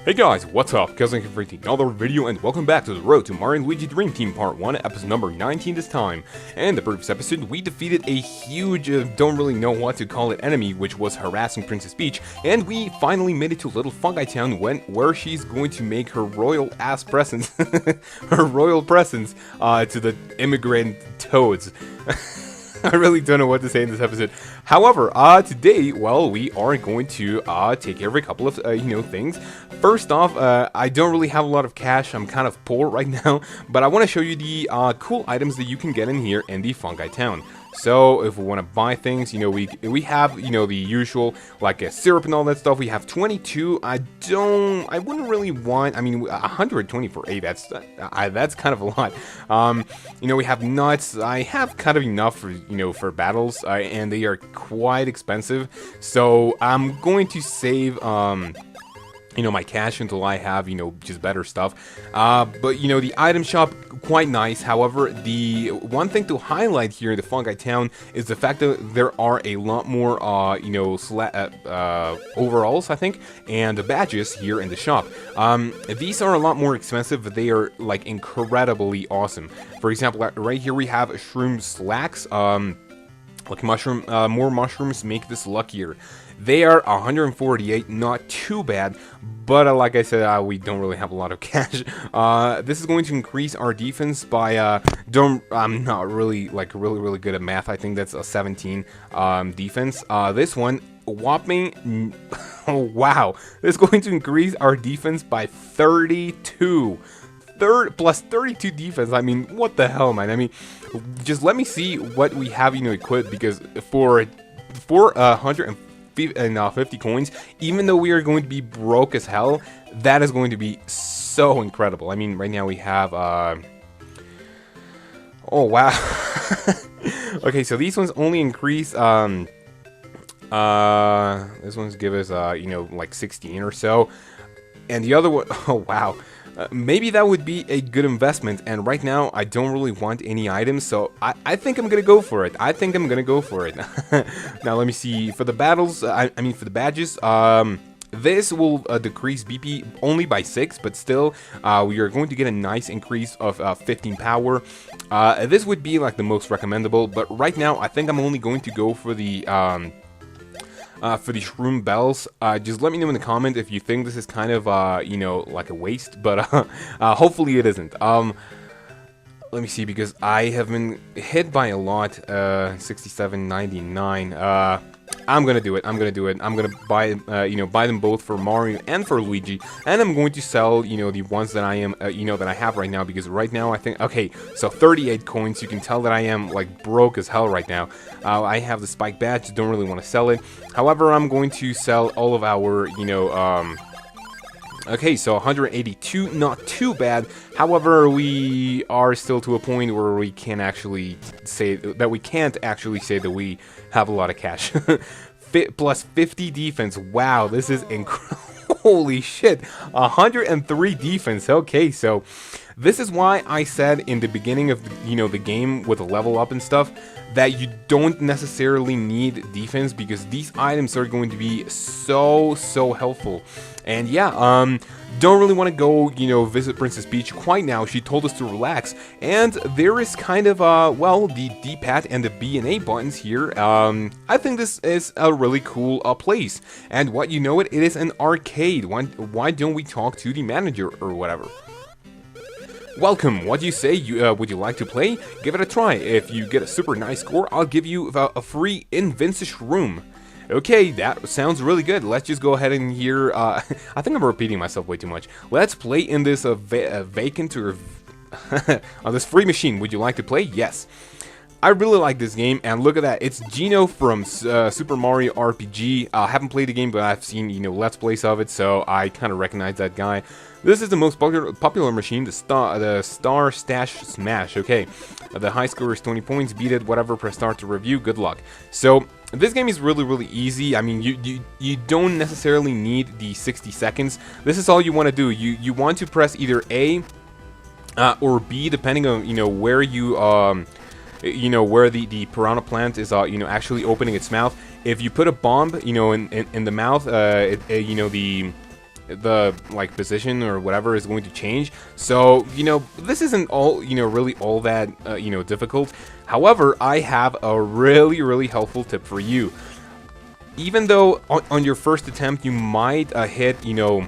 Hey guys, what's up? Kaozbender for another video, and welcome back to the Road to Mario & Luigi Dream Team Part 1, episode number 19 this time. And the previous episode, we defeated a huge, don't really know what to call it, enemy, which was harassing Princess Peach, and we finally made it to Little Fungi Town, where she's going to make her royal ass presents, her royal presents, to the immigrant toads. I really don't know what to say in this episode. However, today, well, we are going to take care of a couple of, things. First off, I don't really have a lot of cash. I'm kind of poor right now, but I want to show you the cool items that you can get in here in the Fungi Town. So if we want to buy things, we have, the usual, like a syrup and all that stuff. We have 22. I wouldn't really want, 120 for 8. That's kind of a lot. We have nuts. I have kind of enough for, for battles, and they are quite expensive. So I'm going to save, my cash until I have, just better stuff. But, the item shop, quite nice. However, the one thing to highlight here in the Fungi Town is the fact that there are a lot more, overalls, I think, and badges here in the shop. These are a lot more expensive, but they are, like, incredibly awesome. For example, right here we have shroom slacks. Like mushroom, more mushrooms make this luckier. They are 148, not too bad, but like I said, we don't really have a lot of cash. This is going to increase our defense by, I'm not really, really good at math. I think that's a 17 defense. This one, whopping, oh wow, this is going to increase our defense by 32. Plus 32 defense. I mean, what the hell, man? I mean, just let me see what we have, equipped, because for 150 coins, even though we are going to be broke as hell, that is going to be so incredible. I mean, right now we have, oh wow. Okay, so these ones only increase, this one's give us, like 16 or so, and the other one, oh wow. Maybe that would be a good investment, and right now I don't really want any items, so I think I'm gonna go for it. Now let me see, for the battles, for the badges, this will decrease BP only by 6, but still, we are going to get a nice increase of 15 power. This would be like the most recommendable, but right now I think I'm only going to go for the shroom bells. Just let me know in the comment if you think this is kind of, like a waste, but hopefully it isn't. Let me see, because I have been hit by a lot, 67.99. I'm gonna do it. I'm gonna buy, buy them both for Mario and for Luigi, and I'm going to sell, the ones that I am, that I have right now, because right now I think, okay, so 38 coins. You can tell that I am like broke as hell right now. I have the spike badge. Don't really want to sell it. However, I'm going to sell all of our, okay, so 182, not too bad. However, we are still to a point where we can't actually say that we have a lot of cash. Plus 50 defense. Wow, this is incredible. Holy shit, 103 defense. Okay, so this is why I said in the beginning of the game with the level up and stuff that you don't necessarily need defense, because these items are going to be so helpful. And yeah, don't really want to go, visit Princess Peach quite now. She told us to relax, and there is kind of, well, the D-pad and the B and A buttons here. I think this is a really cool place, and what you know it is an arcade. Why don't we talk to the manager or whatever? Welcome, what do you say? Would you like to play? Give it a try. If you get a super nice score, I'll give you a free Invincish room. Okay, that sounds really good. Let's just go ahead and here, I think I'm repeating myself way too much. Let's play in this vacant or on this free machine. Would you like to play? Yes. I really like this game, and look at that. It's Gino from Super Mario RPG. I haven't played the game, but I've seen, Let's Plays of it, so I kind of recognize that guy. This is the most popular machine, the Star Stash Smash. Okay, the high score is 20 points. Beat it, whatever. Press start to review. Good luck. So this game is really easy. I mean, you don't necessarily need the 60 seconds. This is all you want to do. You want to press either A or B, depending on where you where the piranha plant is actually opening its mouth. If you put a bomb in the mouth, the like position or whatever is going to change. So, you know, this isn't all, you know, really all that, you know, difficult. However, I have a really helpful tip for you. Even though on your first attempt you might hit, you know,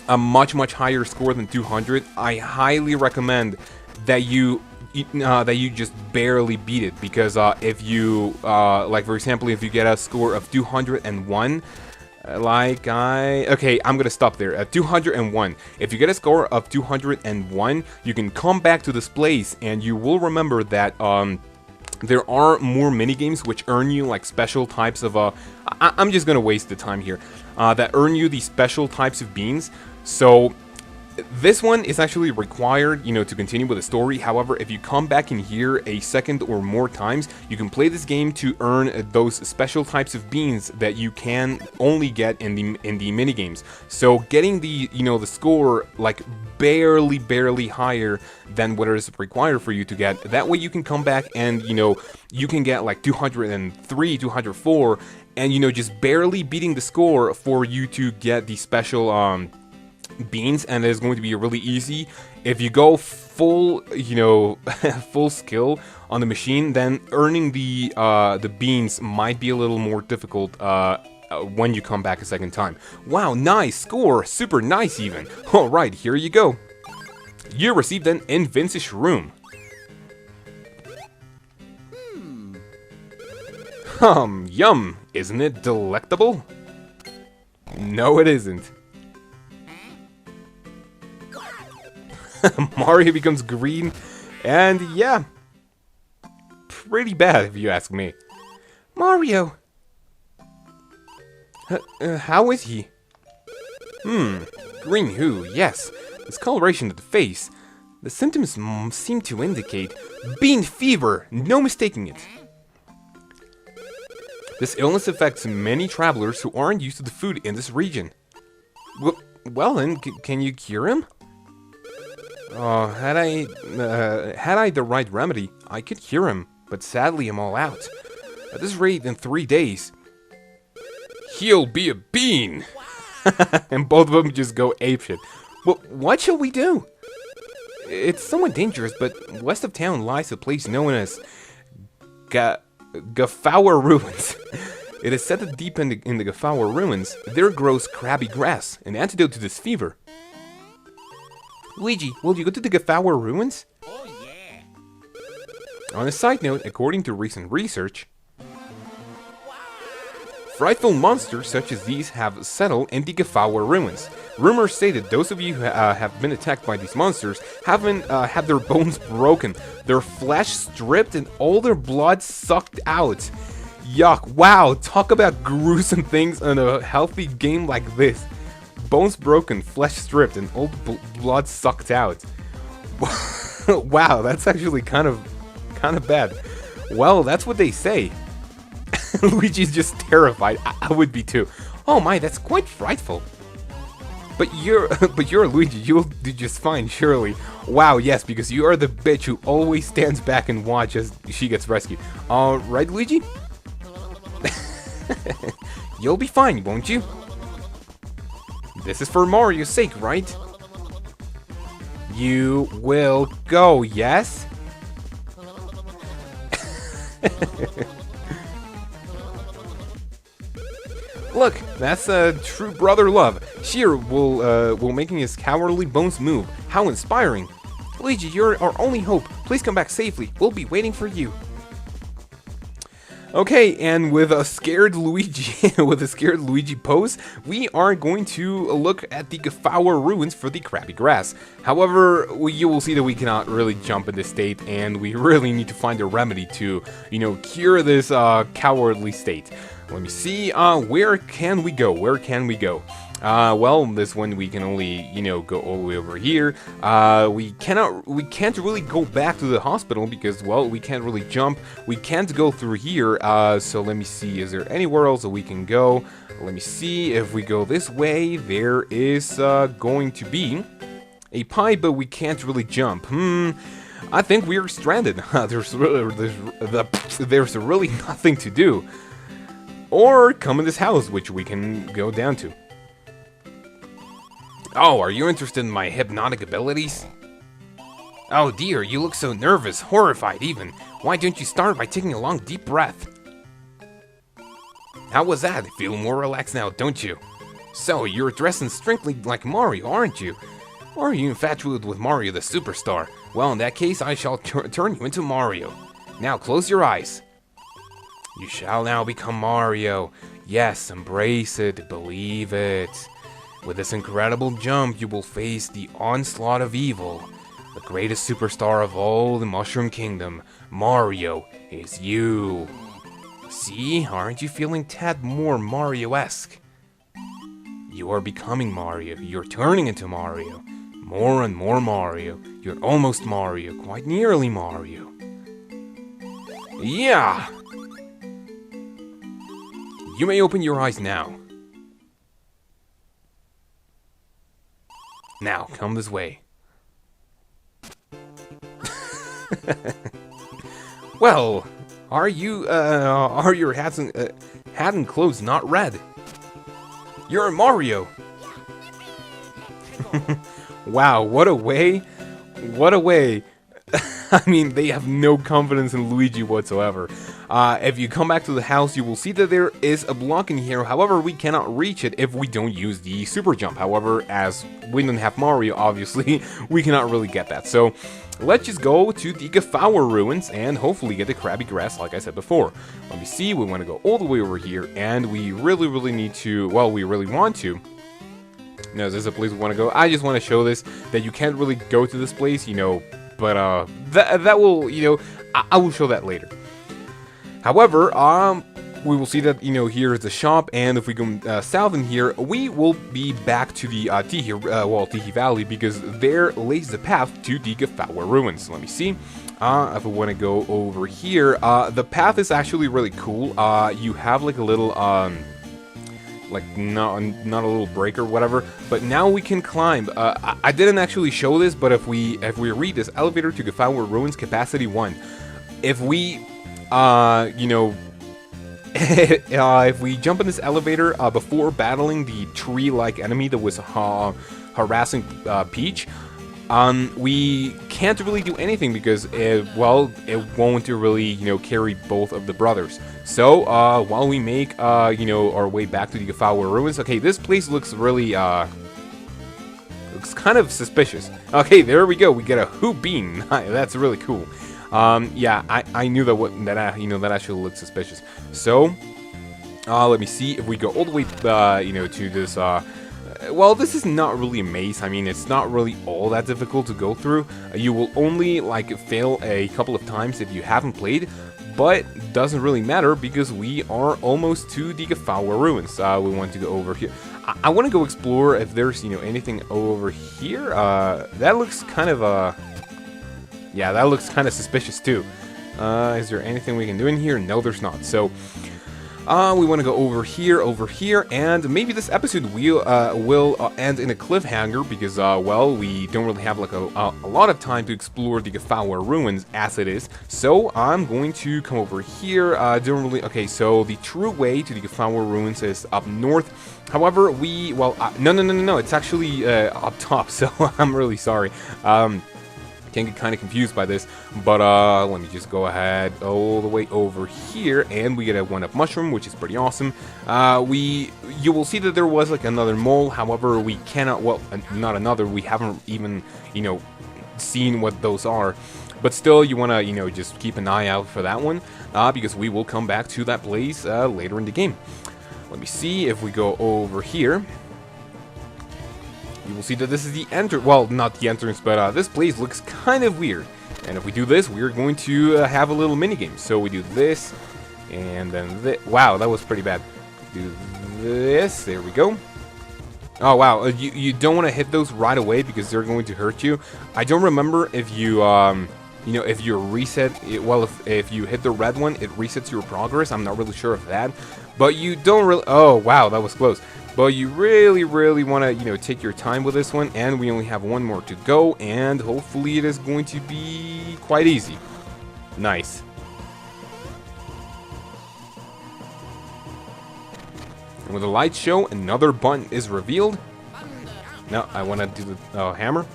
a much higher score than 200, I highly recommend that you just barely beat it, because if you like, for example, if you get a score of 201, okay, I'm gonna stop there at 201. If you get a score of 201, you can come back to this place, and you will remember that there are more minigames which earn you like special types of I'm just gonna waste the time here, that earn you these special types of beans. So this one is actually required, you know, to continue with the story. However, if you come back in here a second or more times, you can play this game to earn those special types of beans that you can only get in the minigames. So getting the, you know, the score like barely higher than what is required for you to get. That way you can come back and, you know, you can get like 203, 204, and, you know, just barely beating the score for you to get the special beans, and it's going to be really easy. If you go full, you know, full skill on the machine, then earning the beans might be a little more difficult when you come back a second time. Wow, nice score, super nice even. All right, here you go. You received an Invincish room. Yum, isn't it delectable? No, it isn't. Mario becomes green, and yeah, pretty bad if you ask me. Mario! How is he? Green who? Yes, discoloration of the face. The symptoms seem to indicate bean fever, no mistaking it. This illness affects many travelers who aren't used to the food in this region. Well then, can you cure him? Had I the right remedy, I could cure him, but sadly I'm all out. At this rate, in 3 days, he'll be a bean! And both of them just go apeshit. Well, what shall we do? It's somewhat dangerous, but west of town lies a place known as Gawa ruins. It is said that deep in the Gawa ruins, there grows crabby grass, an antidote to this fever. Luigi, will you go to the Gawa ruins? Oh yeah. On a side note, according to recent research, frightful monsters such as these have settled in the Gawa ruins. Rumors say that those of you who have been attacked by these monsters haven't had their bones broken, their flesh stripped, and all their blood sucked out. Yuck, wow, talk about gruesome things in a healthy game like this. Bones broken, flesh stripped, and all blood sucked out. Wow, that's actually kind of bad. Well, that's what they say. Luigi's just terrified. I would be too. Oh my, that's quite frightful. But you're Luigi. You'll do just fine, surely. Wow, yes, because you are the bitch who always stands back and watches as she gets rescued. All right, Luigi. You'll be fine, won't you? This is for Mario's sake, right? You will go, yes? Look, that's a true brother love. Sheer will making his cowardly bones move. How inspiring. Luigi, you're our only hope. Please come back safely. We'll be waiting for you. Okay, and with a scared Luigi, pose, we are going to look at the Gawa ruins for the crabby grass. However, you will see that we cannot really jump in this state, and we really need to find a remedy to, you know, cure this cowardly state. Let me see, where can we go? Well, this one we can only, you know, go all the way over here. We can't really go back to the hospital because, well, we can't really jump. We can't go through here, so let me see, is there anywhere else that we can go? Let me see, if we go this way, there is going to be a pipe, but we can't really jump. I think we are stranded. There's really nothing to do. Or come in this house, which we can go down to. Oh, are you interested in my hypnotic abilities? Oh dear, you look so nervous, horrified even. Why don't you start by taking a long deep breath? How was that? Feel more relaxed now, don't you? So, you're dressed strictly like Mario, aren't you? Or are you infatuated with Mario the superstar? Well, in that case, I shall turn you into Mario. Now, close your eyes. You shall now become Mario. Yes, embrace it, believe it. With this incredible jump, you will face the onslaught of evil. The greatest superstar of all the Mushroom Kingdom, Mario, is you. See, aren't you feeling tad more Mario-esque? You are becoming Mario. You're turning into Mario. More and more Mario. You're almost Mario. Quite nearly Mario. Yeah! You may open your eyes now. Now, come this way. Well, are your hats and hat and clothes not red? You're Mario. Wow, what a way! What a way! I mean, they have no confidence in Luigi whatsoever. If you come back to the house, you will see that there is a block in here. However, we cannot reach it if we don't use the super jump. However, as we don't have Mario, obviously, we cannot really get that. So, let's just go to the Gawa ruins and hopefully get the Krabby Grass, like I said before. Let me see, we want to go all the way over here, and we really need to, well, we really want to. No, this is a place we want to go. I just want to show this, that you can't really go to this place, you know, but that will, you know, I will show that later. However, we will see that, you know, here is the shop, and if we go south in here, we will be back to the Tihi Valley, because there lays the path to the Gawa ruins. Let me see. If we want to go over here, the path is actually really cool. You have like a little, like not a little break or whatever, but now we can climb. I didn't actually show this, but if we read this, elevator to Gawa ruins, capacity 1. If we, you know, if we jump in this elevator before battling the tree-like enemy that was harassing Peach, we can't really do anything because it won't really, you know, carry both of the brothers. So while we make you know, our way back to the Gawa ruins, okay, this place looks really looks kind of suspicious. Okay, there we go. We get a hoop bean. That's really cool. Yeah, I knew that you know, that actually looked suspicious. So let me see if we go all the way you know, to this well, this is not really a maze. I mean, it's not really all that difficult to go through. You will only like fail a couple of times if you haven't played, but doesn't really matter because we are almost to the Gawa ruins. We want to go over here. I want to go explore if there's, you know, anything over here. That looks kind of yeah, that looks kind of suspicious too. Is there anything we can do in here? No, there's not. So we want to go over here, and maybe this episode will end in a cliffhanger because, well, we don't really have like a lot of time to explore the Gawa ruins as it is. So I'm going to come over here. Okay, so the true way to the Gawa ruins is up north. However, no, it's actually up top. So I'm really sorry. Can get kind of confused by this, but let me just go ahead all the way over here, and we get a 1-up mushroom, which is pretty awesome. You will see that there was like another mole, however, we cannot, well, not another, we haven't even, you know, seen what those are, but still, you want to, you know, just keep an eye out for that one, because we will come back to that place later in the game. Let me see if we go over here. You will see that this is the well, not the entrance, but this place looks kind of weird. And if we do this, we're going to have a little minigame. So we do this, and then this. Wow, that was pretty bad. Do this, there we go. Oh wow, you don't want to hit those right away because they're going to hurt you. I don't remember if you, you know, if you reset, well, if you hit the red one, it resets your progress. I'm not really sure of that. But you don't really, oh wow, that was close. But you really want to, you know, take your time with this one, and we only have one more to go, and hopefully it is going to be quite easy. Nice. And with the light show, another button is revealed. No, I want to do the hammer.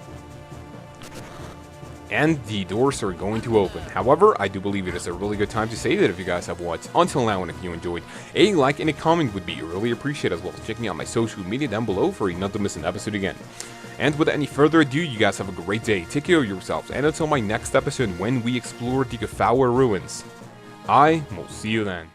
And the doors are going to open. However, I do believe it is a really good time to say that if you guys have watched until now and if you enjoyed, a like and a comment would be really appreciated, as well as checking out my social media down below for you not to miss an episode again. And without any further ado, you guys have a great day, take care of yourselves, and until my next episode when we explore the Gawa ruins, I will see you then.